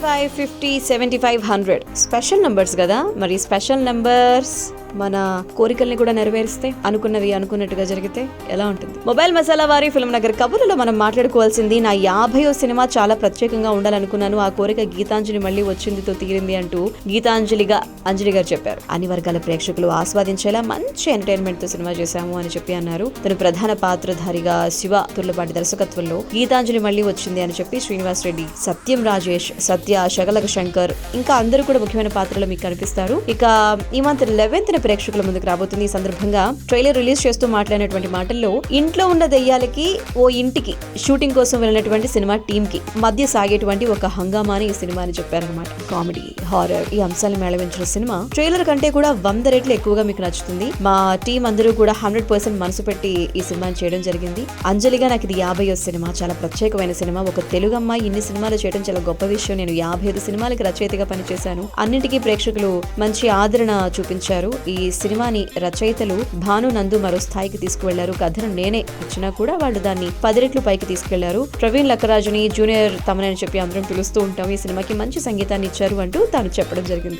50, 75, 100 special numbers కదా. మరి special numbers మన కోరికల్ని కూడా నెరవేరిస్తే, అనుకున్నవి అనుకున్నట్టుగా జరిగితే ఎలా ఉంటుంది? మొబైల్ మసాలా వారి ఫిల్మ్ నగర్ కబుర్లలో మనం మాట్లాడుకోవాల్సింది, నా 50వ సినిమా చాలా ప్రత్యేకంగా ఉండాలనుకున్నాను, ఆ కోరిక గీతాంజలి మళ్ళీ వచ్చిందితో తీరింది అంటూ గీతాంజలిగా అంజలి గారు చెప్పారు. అన్ని వర్గాల ప్రేక్షకులు ఆస్వాదించేలా మంచి ఎంటర్టైన్మెంట్ తో సినిమా చేశాము అని చెప్పి అన్నారు. తను ప్రధాన పాత్రధారిగా శివ తుర్లపాటి దర్శకత్వంలో గీతాంజలి మళ్ళీ వచ్చింది అని చెప్పి శ్రీనివాస్ రెడ్డి, సత్యం రాజేష్, సత్య, శగలక శంకర్ ఇంకా అందరూ కూడా ముఖ్యమైన పాత్రలో మీకు కనిపిస్తారు. ఇక ఈ మంత్ 11th ప్రేక్షకుల ముందుకు రాబోతుంది. ఈ సందర్భంగా ట్రైలర్ రిలీజ్ చేస్తూ మాట్లాడినటువంటి మాటల్లో, ఇంట్లో ఉన్న దెయ్యాలకి ఓ ఇంటికి షూటింగ్ కోసం వెళ్ళినటువంటి సినిమా టీమ్ కి మధ్య సాగేటువంటి ఒక హంగామాని ఈ సినిమా అని చెప్పారనమాట. కామెడీ, హారర్ ఈ అంశాలను మేళవించిన సినిమా ట్రైలర్ కంటే కూడా 100 రెట్లు ఎక్కువగా మీకు నచ్చుతుంది. మా టీం అందరూ కూడా 100% మనసు పెట్టి ఈ సినిమాని చేయడం జరిగింది. అంజలిగా నాకు ఇది 50వ సినిమా, చాలా ప్రత్యేకమైన సినిమా. ఒక తెలుగు అమ్మాయి ఇన్ని సినిమాలు చేయడం చాలా గొప్ప విషయం. నేను 55 సినిమాలకి రచయితగా పనిచేశాను. అన్నింటికీ ప్రేక్షకులు మంచి ఆదరణ చూపించారు. ఈ సినిమాని రచయితలు భాను, నందు మరో స్థాయికి తీసుకువెళ్లారు. కథను నేనే ఇచ్చినా కూడా వాళ్ళు దాన్ని 10 రెట్లు పైకి తీసుకెళ్లారు. ప్రవీణ్ లక్కరాజుని జూనియర్ తమనని చెప్పి అందరం పిలుస్తూ ఉంటాం. ఈ సినిమాకి మంచి సంగీతాన్ని ఇచ్చారు అంటూ తాను చెప్పడం జరిగింది.